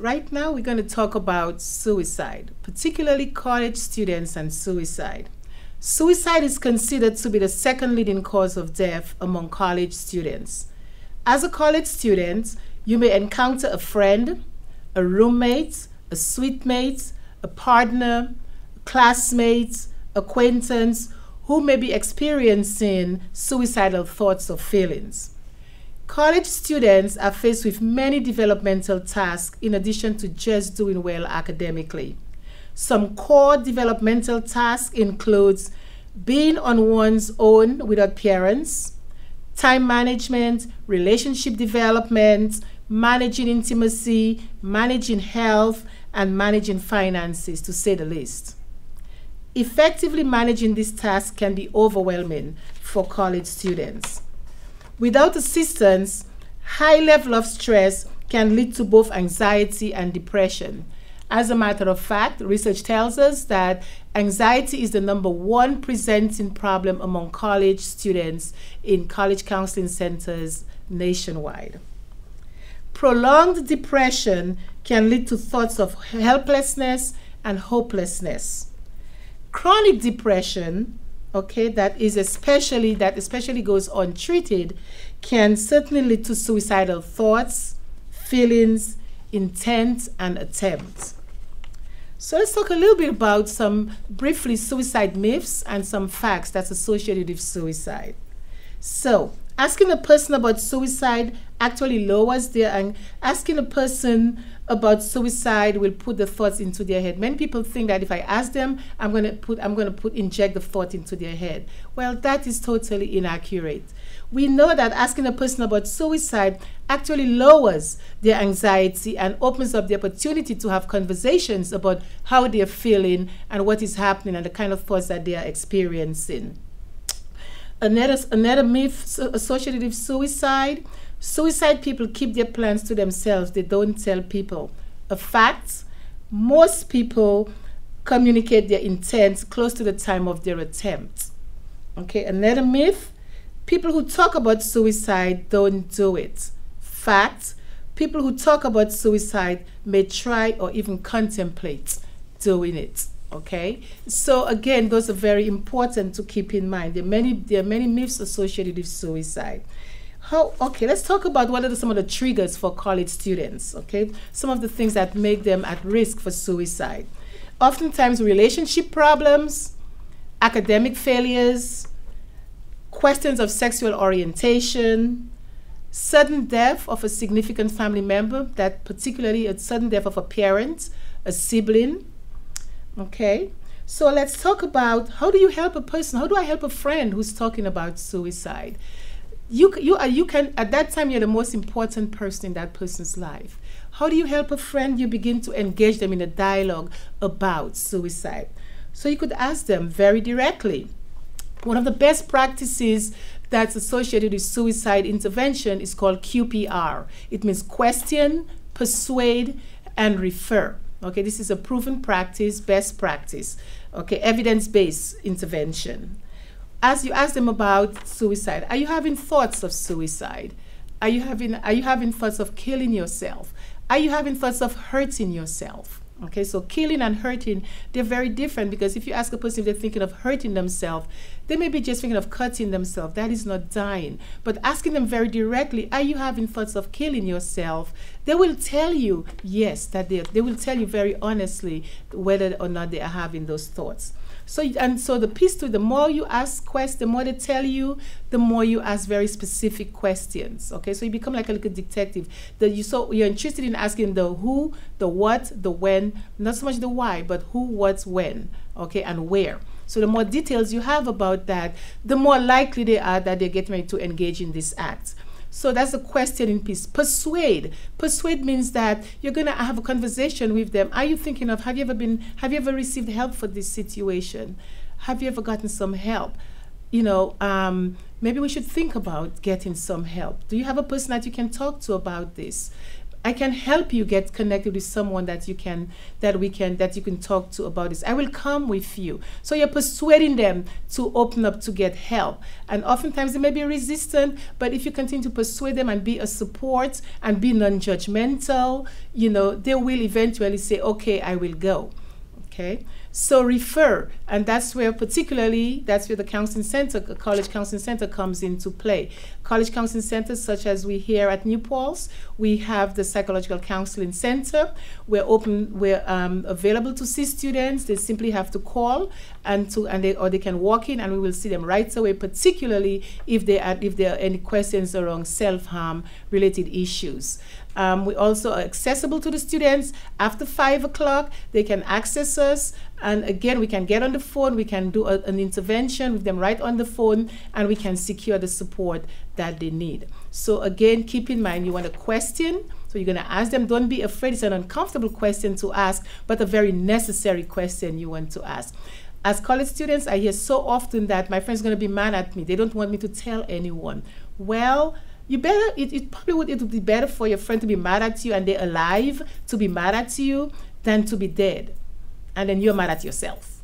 Right now we're going to talk about suicide, particularly college students and suicide. Suicide is considered to be the second leading cause of death among college students. As a college student, you may encounter a friend, a roommate, a suite mate, a partner, a classmate, acquaintance who may be experiencing suicidal thoughts or feelings. College students are faced with many developmental tasks in addition to just doing well academically. Some core developmental tasks includes being on one's own without parents, time management, relationship development, managing intimacy, managing health, and managing finances, to say the least. Effectively managing these tasks can be overwhelming for college students. Without assistance, high level of stress can lead to both anxiety and depression. As a matter of fact, research tells us that anxiety is the #1 presenting problem among college students in college counseling centers nationwide. Prolonged depression can lead to thoughts of helplessness and hopelessness. Chronic depression, that especially goes untreated, can certainly lead to suicidal thoughts, feelings, intent, and attempts. So let's talk a little bit about some briefly suicide myths and some facts that's associated with suicide. So asking a person about suicide actually lowers their asking a person about suicide will put the thoughts into their head. Many people think that if I ask them, I'm going to inject the thought into their head. Well, that is totally inaccurate. We know that asking a person about suicide actually lowers their anxiety and opens up the opportunity to have conversations about how they're feeling and what is happening and the kind of thoughts that they are experiencing. Another myth associated with suicide: suicide people keep their plans to themselves. They don't tell people. A fact: most people communicate their intent close to the time of their attempt. Another myth: people who talk about suicide don't do it. Fact: people who talk about suicide may try or even contemplate doing it. So again, those are very important to keep in mind. There are many myths associated with suicide. Let's talk about what are some of the triggers for college students. Some of the things that make them at risk for suicide. Oftentimes relationship problems, academic failures, questions of sexual orientation, sudden death of a significant family member, that particularly a sudden death of a parent, a sibling. So let's talk about how do you help a person? How do I help a friend who's talking about suicide? You can at that time you're the most important person in that person's life. How do you help a friend? You begin to engage them in a dialogue about suicide. So you could ask them very directly. One of the best practices that's associated with suicide intervention is called QPR. It means question, persuade, and refer. This is a proven practice, best practice. Evidence-based intervention. As you ask them about suicide, are you having thoughts of suicide? Are you having thoughts of killing yourself? Are you having thoughts of hurting yourself? So killing and hurting, they're very different, because if you ask a person if they're thinking of hurting themselves, they may be just thinking of cutting themselves. That is not dying. But asking them very directly, are you having thoughts of killing yourself? They will tell you yes, that they will tell you very honestly whether or not they are having those thoughts. So the piece to the more you ask questions, the more they tell you, the more you ask very specific questions. So you become like a little detective. You're interested in asking the who, the what, the when, not so much the why, but who, what, when, and where. So the more details you have about that, the more likely they are that they're getting ready to engage in this act. So that's the questioning piece. Persuade. Persuade means that you're going to have a conversation with them. Are you thinking of, have you ever received help for this situation? Have you ever gotten some help? Maybe we should think about getting some help. Do you have a person that you can talk to about this? I can help you get connected with someone that you can talk to about this. I will come with you. So you're persuading them to open up to get help. And oftentimes they may be resistant, but if you continue to persuade them and be a support and be non-judgmental, you know, they will eventually say, okay, I will go. Okay, so refer, and that's where the counseling center, college counseling center comes into play. College counseling centers such as we here at New Paltz, we have the psychological counseling center. We're available to see students. They simply have to call they can walk in, and we will see them right away, particularly if there are any questions around self-harm related issues. We also are accessible to the students after 5 o'clock. They can access us, and again, we can get on the phone. We can do an intervention with them right on the phone, and we can secure the support that they need. So again, keep in mind, you want a question, so you're going to ask them. Don't be afraid. It's an uncomfortable question to ask, but a very necessary question you want to ask. As college students, I hear so often that my friend's going to be mad at me. They don't want me to tell anyone. Well, it would be better for your friend to be mad at you and they're alive to be mad at you than to be dead and then you're mad at yourself.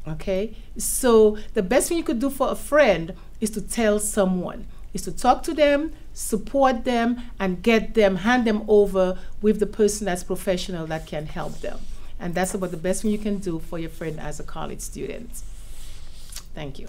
Okay, so the best thing you could do for a friend is to tell someone, is to talk to them, support them, and hand them over with the person that's professional that can help them. And that's about the best thing you can do for your friend as a college student. Thank you.